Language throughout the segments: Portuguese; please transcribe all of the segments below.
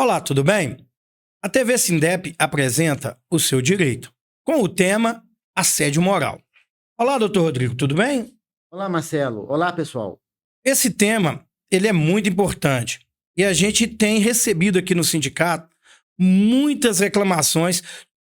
Olá, tudo bem? A TV Sindep apresenta O Seu Direito, com o tema Assédio Moral. Olá, doutor Rodrigo, tudo bem? Olá, Marcelo. Olá, pessoal. Esse tema, ele é muito importante e a gente tem recebido aqui no sindicato muitas reclamações,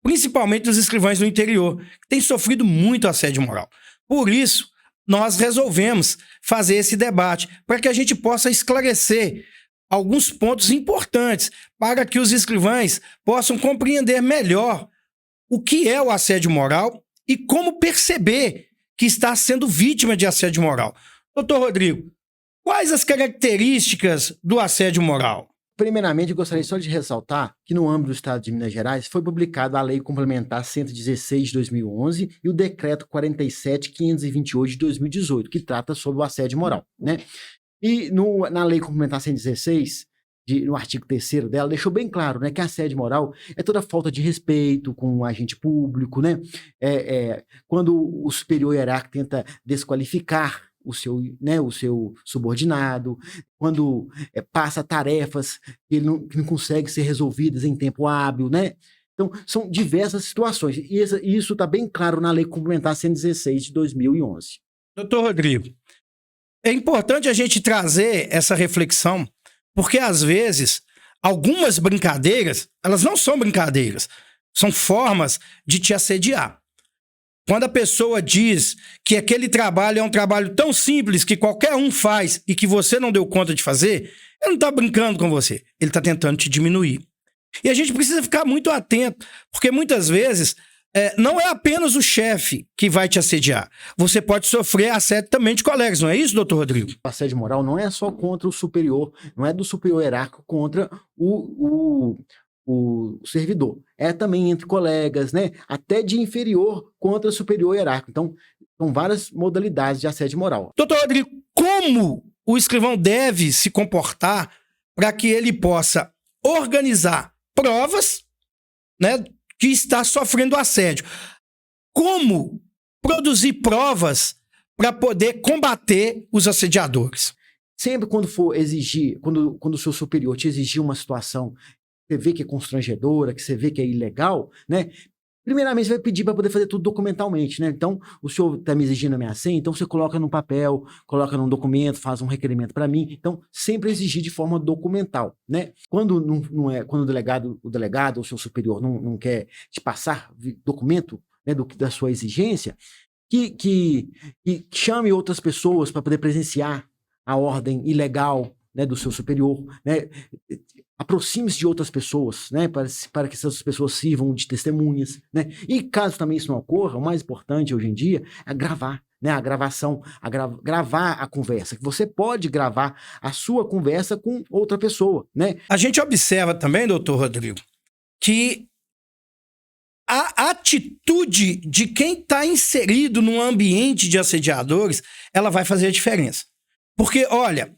principalmente dos escrivães do interior, que têm sofrido muito assédio moral. Por isso, nós resolvemos fazer esse debate para que a gente possa esclarecer alguns pontos importantes para que os escrivães possam compreender melhor o que é o assédio moral e como perceber que está sendo vítima de assédio moral. Doutor Rodrigo, quais as características do assédio moral? Primeiramente, eu gostaria só de ressaltar que no âmbito do Estado de Minas Gerais foi publicada a Lei Complementar 116 de 2011 e o Decreto 47.528 de 2018, que trata sobre o assédio moral, né? E na Lei Complementar 116, no artigo 3º dela, deixou bem claro, né, que assédio moral é toda falta de respeito com o agente público, né? Quando o superior hierárquico tenta desqualificar o seu subordinado, quando passa tarefas que não consegue ser resolvidas em tempo hábil, né? Então, são diversas situações. E isso está bem claro na Lei Complementar 116 de 2011. Doutor Rodrigo, é importante a gente trazer essa reflexão, porque às vezes algumas brincadeiras, elas não são brincadeiras, são formas de te assediar. Quando a pessoa diz que aquele trabalho é um trabalho tão simples que qualquer um faz e que você não deu conta de fazer, ele não está brincando com você, ele está tentando te diminuir. E a gente precisa ficar muito atento, porque muitas vezes não é apenas o chefe que vai te assediar. Você pode sofrer assédio também de colegas, não é isso, doutor Rodrigo? O assédio moral não é só contra o superior, não é do superior hierárquico contra o servidor. É também entre colegas, né? Até de inferior contra superior hierárquico. Então, são várias modalidades de assédio moral. Doutor Rodrigo, como o escrivão deve se comportar para que ele possa organizar provas, né, que está sofrendo assédio? Como produzir provas para poder combater os assediadores? Sempre quando for exigir, quando o seu superior te exigir uma situação que você vê que é constrangedora, que você vê que é ilegal, né? Primeiramente, você vai pedir para poder fazer tudo documentalmente, né? Então, o senhor está me exigindo a minha senha, então você coloca num papel, coloca num documento, faz um requerimento para mim. Então, sempre exigir de forma documental, né? Quando quando o delegado ou o seu superior não quer te passar documento, né, da sua exigência, que chame outras pessoas para poder presenciar a ordem ilegal, né, do seu superior, né? Aproxime-se de outras pessoas, né, para que essas pessoas sirvam de testemunhas, né? E caso também isso não ocorra, o mais importante hoje em dia é gravar, né, a gravação, gravar a conversa. Você pode gravar a sua conversa com outra pessoa, né? A gente observa também, doutor Rodrigo, que a atitude de quem está inserido num ambiente de assediadores, ela vai fazer a diferença. Porque, olha,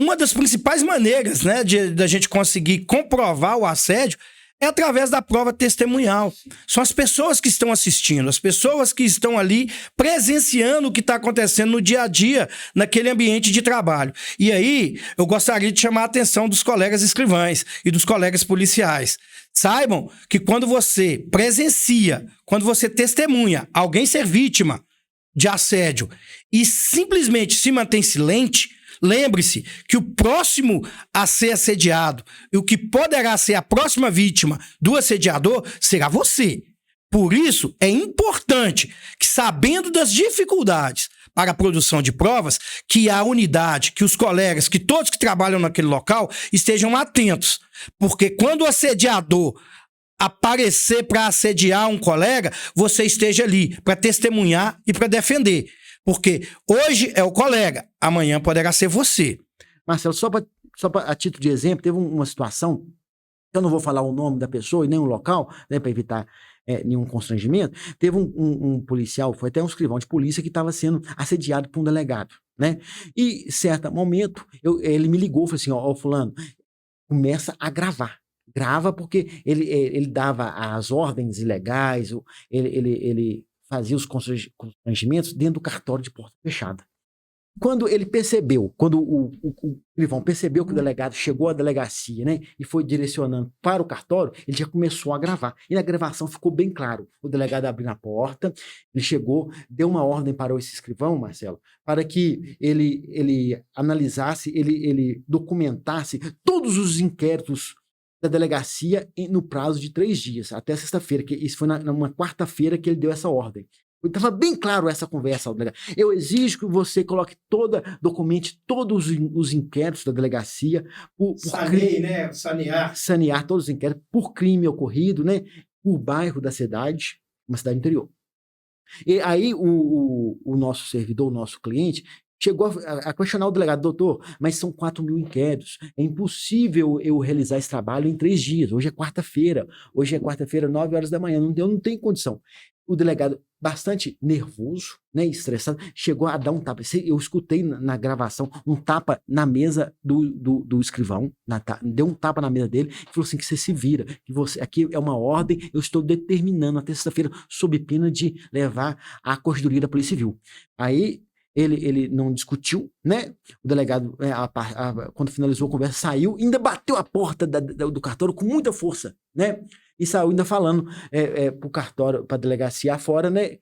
uma das principais maneiras, né, da gente conseguir comprovar o assédio é através da prova testemunhal. São as pessoas que estão assistindo, as pessoas que estão ali presenciando o que está acontecendo no dia a dia, naquele ambiente de trabalho. E aí, eu gostaria de chamar a atenção dos colegas escrivães e dos colegas policiais. Saibam que quando você presencia, quando você testemunha alguém ser vítima de assédio e simplesmente se mantém silente, lembre-se que o próximo a ser assediado e o que poderá ser a próxima vítima do assediador será você. Por isso, é importante que, sabendo das dificuldades para a produção de provas, que a unidade, que os colegas, que todos que trabalham naquele local estejam atentos. Porque quando o assediador aparecer para assediar um colega, você esteja ali para testemunhar e para defender. Porque hoje é o colega, amanhã poderá ser você. Marcelo, só a título de exemplo, teve uma situação, eu não vou falar o nome da pessoa e nem o local, né, para evitar nenhum constrangimento. Teve um policial, foi até um escrivão de polícia, que estava sendo assediado por um delegado, né? E, em certo momento, ele me ligou e falou assim: ó, fulano, começa a gravar. Grava, porque ele dava as ordens ilegais, ele fazia os constrangimentos dentro do cartório de porta fechada. Quando ele percebeu, quando o Clivão percebeu que o delegado chegou à delegacia, né, e foi direcionando para o cartório, ele já começou a gravar. E na gravação ficou bem claro. O delegado abriu a porta, ele chegou, deu uma ordem para esse escrivão, Marcelo, para que ele analisasse, ele documentasse todos os inquéritos da delegacia no prazo de 3 dias, até sexta-feira, que isso foi numa quarta-feira que ele deu essa ordem. Estava bem claro essa conversa. Eu exijo que você documente todos os inquéritos da delegacia. Né? Sanear todos os inquéritos por crime ocorrido, né? Por bairro da cidade, uma cidade interior. E aí o nosso servidor, o nosso cliente, chegou a questionar o delegado: doutor, mas são 4.000 inquéritos, é impossível eu realizar esse trabalho em 3 dias, hoje é quarta-feira, 9 horas da manhã, eu não tenho condição. O delegado, bastante nervoso, né, estressado, chegou a dar um tapa. Eu escutei na gravação um tapa na mesa do escrivão, deu um tapa na mesa dele e falou assim: que você se vira, que você, aqui é uma ordem, eu estou determinando até sexta-feira, sob pena de levar à corregedoria da Polícia Civil. Aí ele não discutiu, né? O delegado, quando finalizou a conversa, saiu, ainda bateu a porta do cartório com muita força, né? E saiu ainda falando para o cartório, para a delegacia afora, né?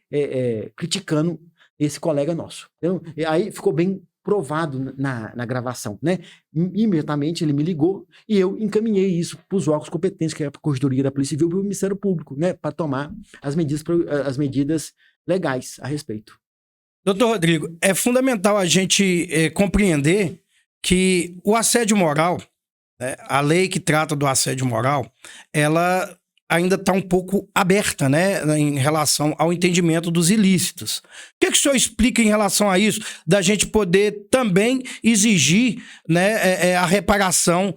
Criticando esse colega nosso. Então, aí ficou bem provado na gravação, né? Imediatamente ele me ligou e eu encaminhei isso para os órgãos competentes, que é a Corregedoria da Polícia Civil e o Ministério Público, né? Para tomar as medidas legais a respeito. Doutor Rodrigo, é fundamental a gente compreender que o assédio moral, a lei que trata do assédio moral, ela ainda está um pouco aberta, né, em relação ao entendimento dos ilícitos. O que o senhor explica em relação a isso, da gente poder também exigir, né, a reparação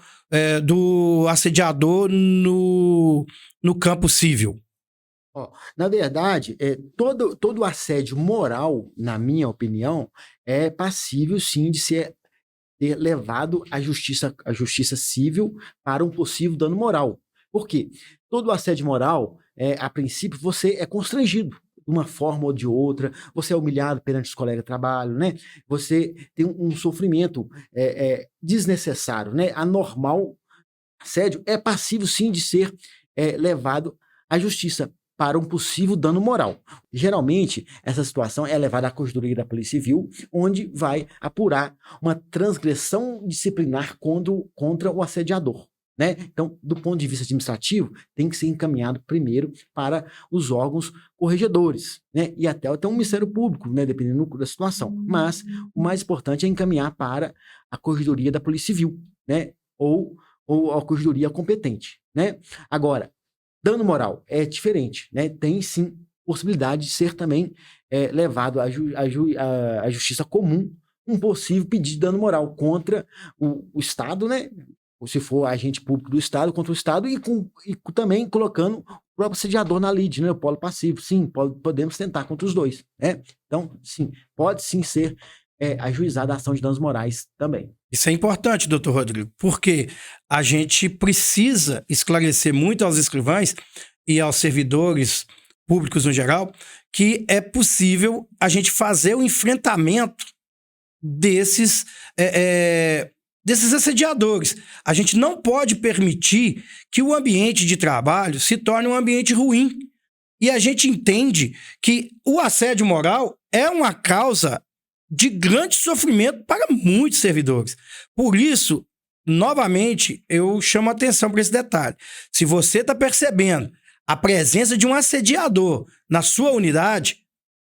do assediador no campo civil? Na verdade, todo assédio moral, na minha opinião, é passível, sim, de ser levado à justiça civil para um possível dano moral. Por quê? Todo assédio moral, a princípio, você é constrangido de uma forma ou de outra, você é humilhado perante os colegas de trabalho, né? Você tem um sofrimento desnecessário, né? Anormal. Assédio é passível, sim, de ser levado à justiça para um possível dano moral. Geralmente, essa situação é levada à Corregedoria da Polícia Civil, onde vai apurar uma transgressão disciplinar contra o assediador, né? Então, do ponto de vista administrativo, tem que ser encaminhado primeiro para os órgãos corregedores, né? E até um Ministério Público, né? Dependendo da situação. Mas o mais importante é encaminhar para a Corregedoria da Polícia Civil, né? Ou a Corregedoria competente, né? Agora, dano moral é diferente, né? Tem sim possibilidade de ser também levado à justiça comum um possível pedido de dano moral contra o Estado, né? Ou se for agente público do Estado, contra o Estado, e também colocando o próprio assediador na lide, né? O polo passivo. Sim, podemos tentar contra os dois, né? Então, sim, pode sim ser ajuizada a ação de danos morais também. Isso é importante, doutor Rodrigo, porque a gente precisa esclarecer muito aos escrivães e aos servidores públicos no geral que é possível a gente fazer o enfrentamento desses assediadores. A gente não pode permitir que o ambiente de trabalho se torne um ambiente ruim. E a gente entende que o assédio moral é uma causa de grande sofrimento para muitos servidores. Por isso, novamente, eu chamo a atenção para esse detalhe. Se você está percebendo a presença de um assediador na sua unidade,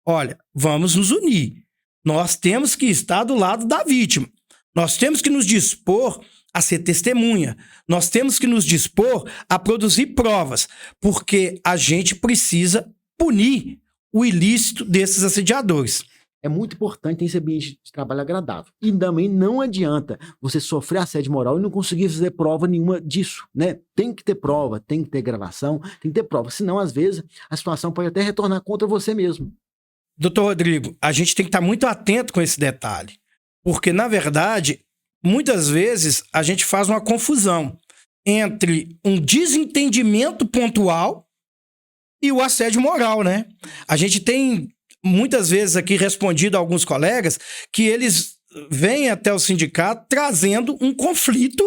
olha, vamos nos unir. Nós temos que estar do lado da vítima. Nós temos que nos dispor a ser testemunha. Nós temos que nos dispor a produzir provas, porque a gente precisa punir o ilícito desses assediadores. É muito importante ter esse ambiente de trabalho agradável. E também não adianta você sofrer assédio moral e não conseguir fazer prova nenhuma disso, né? Tem que ter prova, tem que ter gravação, tem que ter prova. Senão, às vezes, a situação pode até retornar contra você mesmo. Doutor Rodrigo, a gente tem que estar muito atento com esse detalhe. Porque, na verdade, muitas vezes a gente faz uma confusão entre um desentendimento pontual e o assédio moral, né? A gente tem muitas vezes aqui respondido a alguns colegas que eles vêm até o sindicato trazendo um conflito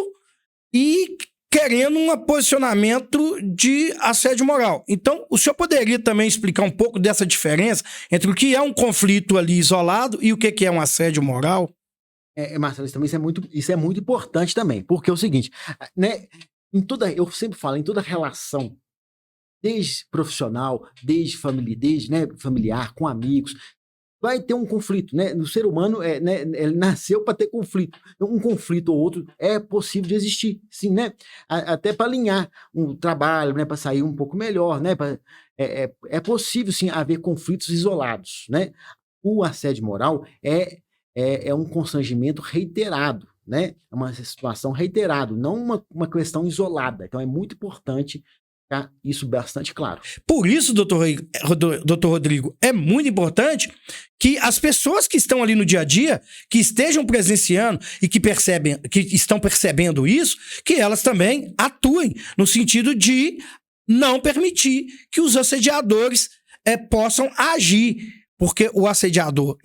e querendo um posicionamento de assédio moral. Então, o senhor poderia também explicar um pouco dessa diferença entre o que é um conflito ali isolado e o que é um assédio moral? Marcelo, isso é muito importante também, porque é o seguinte, né, eu sempre falo, em toda relação, desde profissional, desde familiar, com amigos, vai ter um conflito, né? O ser humano ele nasceu para ter conflito. Um conflito ou outro é possível de existir, sim, né? Até para alinhar um trabalho, né? Para sair um pouco melhor, né? É possível, sim, haver conflitos isolados, né? O assédio moral é um constrangimento reiterado, né? É uma situação reiterada, não uma questão isolada. Então é muito importante ficar isso bastante claro. Por isso, doutor Rodrigo, é muito importante que as pessoas que estão ali no dia a dia, que estejam presenciando e que estão percebendo isso, que elas também atuem no sentido de não permitir que os assediadores possam agir. Porque o assediador,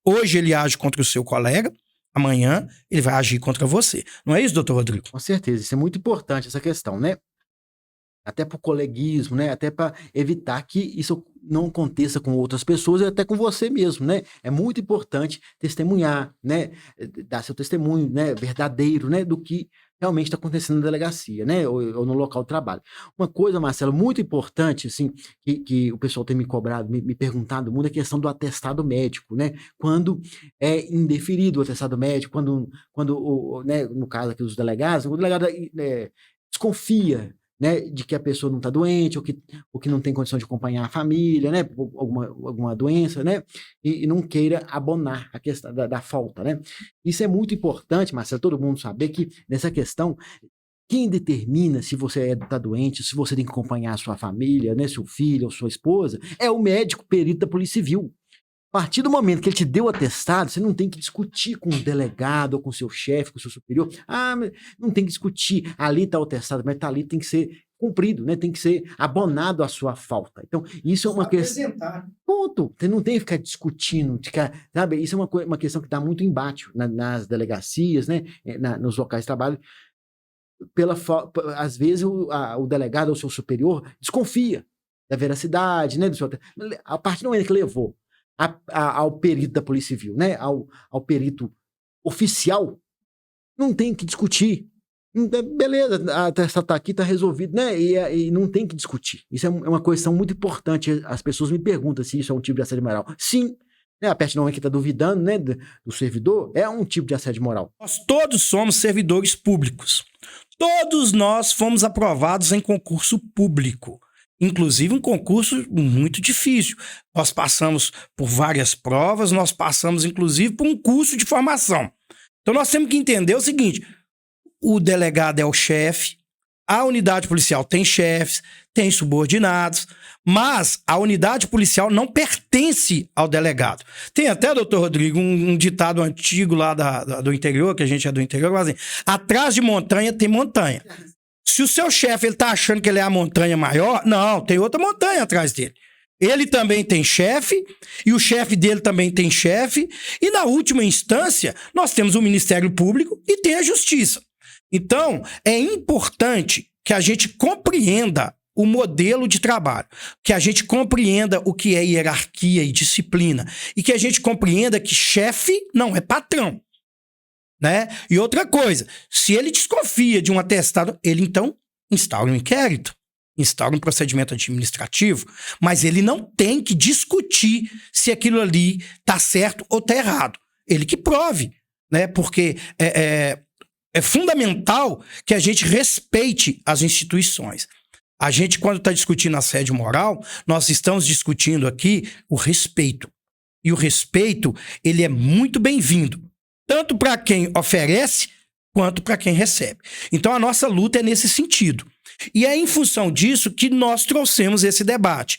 hoje ele age contra o seu colega, amanhã ele vai agir contra você. Não é isso, doutor Rodrigo? Com certeza, isso é muito importante, essa questão, né? Até para o coleguismo, né? Até para evitar que isso não aconteça com outras pessoas e até com você mesmo, né? É muito importante testemunhar, né? Dar seu testemunho, né? Verdadeiro, né? Do que realmente está acontecendo na delegacia, né? Ou no local de trabalho. Uma coisa, Marcelo, muito importante, assim, que o pessoal tem me cobrado, me perguntado muito, é a questão do atestado médico, né? Quando é indeferido o atestado médico, quando né, no caso aqui dos delegados, o delegado desconfia, né, de que a pessoa não está doente, ou que não tem condição de acompanhar a família, né, alguma doença, né, e não queira abonar a questão da falta, né. Isso é muito importante, Marcelo, todo mundo saber que nessa questão, quem determina se você está doente, se você tem que acompanhar a sua família, né, seu filho ou sua esposa, é o médico perito da Polícia Civil. A partir do momento que ele te deu o atestado, você não tem que discutir com o delegado, ou com o seu chefe, com o seu superior. Não tem que discutir. Ali está o atestado, mas está ali, tem que ser cumprido, né? Tem que ser abonado a sua falta. Então, isso é uma questão. Ponto. Você não tem que ficar discutindo, sabe? Isso é uma questão que dá muito embate nas delegacias, né? Nos locais de trabalho. Às vezes, o delegado ou o seu superior desconfia da veracidade, né? A partir do momento que levou ao perito da Polícia Civil, né? Ao perito oficial, não tem que discutir. Beleza, a atestado está aqui, está resolvido, né? E não tem que discutir. Isso é uma questão muito importante. As pessoas me perguntam se isso é um tipo de assédio moral. Sim, né? A partir do momento que está duvidando, né, do servidor, é um tipo de assédio moral. Nós todos somos servidores públicos. Todos nós fomos aprovados em concurso público. Inclusive um concurso muito difícil. Nós passamos por várias provas, nós passamos inclusive por um curso de formação. Então nós temos que entender o seguinte, o delegado é o chefe, a unidade policial tem chefes, tem subordinados, mas a unidade policial não pertence ao delegado. Tem até, doutor Rodrigo, um ditado antigo lá do interior, que a gente é do interior, mas assim, atrás de montanha tem montanha. Se o seu chefe ele tá achando que ele é a montanha maior, não, tem outra montanha atrás dele. Ele também tem chefe, e o chefe dele também tem chefe, e na última instância, nós temos o Ministério Público e tem a Justiça. Então, é importante que a gente compreenda o modelo de trabalho, que a gente compreenda o que é hierarquia e disciplina, e que a gente compreenda que chefe não é patrão. Né? E outra coisa, se ele desconfia de um atestado, ele então instaura um inquérito, instaura um procedimento administrativo, mas ele não tem que discutir se aquilo ali está certo ou está errado. Ele que prove, né? Porque é fundamental que a gente respeite as instituições. A gente, quando está discutindo assédio moral, nós estamos discutindo aqui o respeito. E o respeito, ele é muito bem-vindo. Tanto para quem oferece, quanto para quem recebe. Então, a nossa luta é nesse sentido. E é em função disso que nós trouxemos esse debate.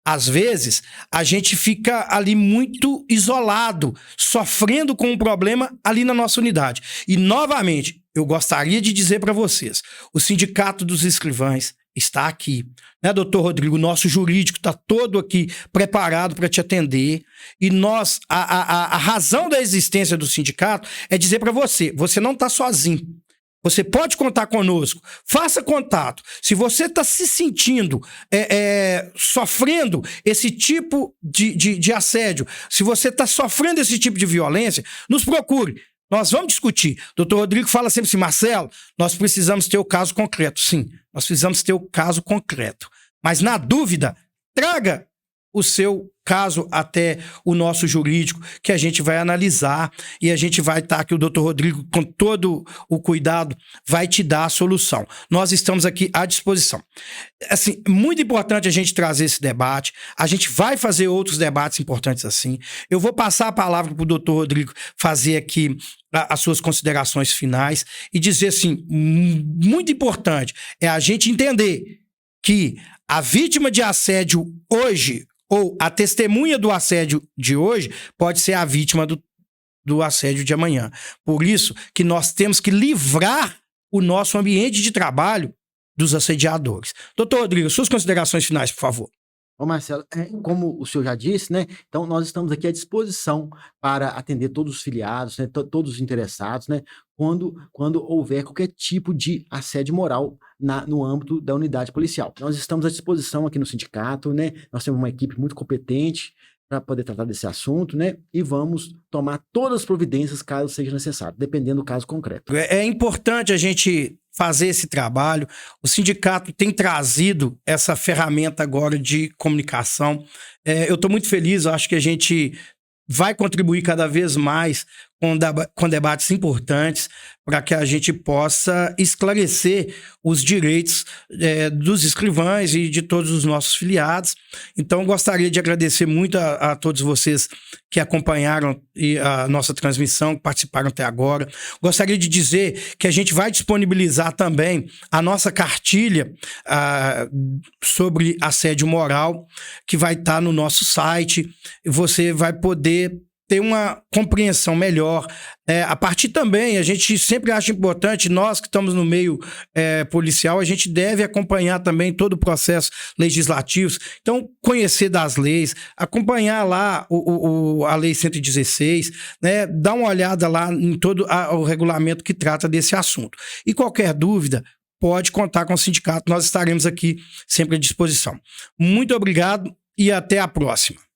Às vezes, a gente fica ali muito isolado, sofrendo com um problema ali na nossa unidade. E, novamente, eu gostaria de dizer para vocês, o Sindicato dos Escrivães, está aqui. Né, doutor Rodrigo? Nosso jurídico está todo aqui preparado para te atender. E nós, a razão da existência do sindicato é dizer para você, você não está sozinho. Você pode contar conosco, faça contato. Se você está se sentindo sofrendo esse tipo de assédio, se você está sofrendo esse tipo de violência, nos procure. Nós vamos discutir. Doutor Rodrigo fala sempre assim, Marcelo, nós precisamos ter o caso concreto. Sim, nós precisamos ter o caso concreto. Mas na dúvida, traga o seu caso até o nosso jurídico, que a gente vai analisar e a gente vai estar aqui, o doutor Rodrigo, com todo o cuidado, vai te dar a solução. Nós estamos aqui à disposição. Assim, muito importante a gente trazer esse debate, a gente vai fazer outros debates importantes assim. Eu vou passar a palavra para o doutor Rodrigo fazer aqui as suas considerações finais e dizer assim, muito importante é a gente entender que a vítima de assédio hoje, ou a testemunha do assédio de hoje pode ser a vítima do assédio de amanhã. Por isso que nós temos que livrar o nosso ambiente de trabalho dos assediadores. Doutor Rodrigo, suas considerações finais, por favor. Ô Marcelo, como o senhor já disse, né? Então nós estamos aqui à disposição para atender todos os filiados, né, todos os interessados, né? Quando houver qualquer tipo de assédio moral no âmbito da unidade policial. Nós estamos à disposição aqui no sindicato, né? Nós temos uma equipe muito competente para poder tratar desse assunto, né? E vamos tomar todas as providências caso seja necessário, dependendo do caso concreto. É importante a gente fazer esse trabalho. O sindicato tem trazido essa ferramenta agora de comunicação. Eu estou muito feliz, eu acho que a gente vai contribuir cada vez mais com debates importantes para que a gente possa esclarecer os direitos dos escrivães e de todos os nossos filiados. Então, gostaria de agradecer muito a todos vocês que acompanharam a nossa transmissão, que participaram até agora. Gostaria de dizer que a gente vai disponibilizar também a nossa cartilha sobre assédio moral, que vai estar no nosso site. Você vai poder ter uma compreensão melhor. A partir também, a gente sempre acha importante, nós que estamos no meio policial, a gente deve acompanhar também todo o processo legislativo. Então, conhecer das leis, acompanhar lá a Lei 116, né, dar uma olhada lá em todo o regulamento que trata desse assunto. E qualquer dúvida, pode contar com o sindicato, nós estaremos aqui sempre à disposição. Muito obrigado e até a próxima.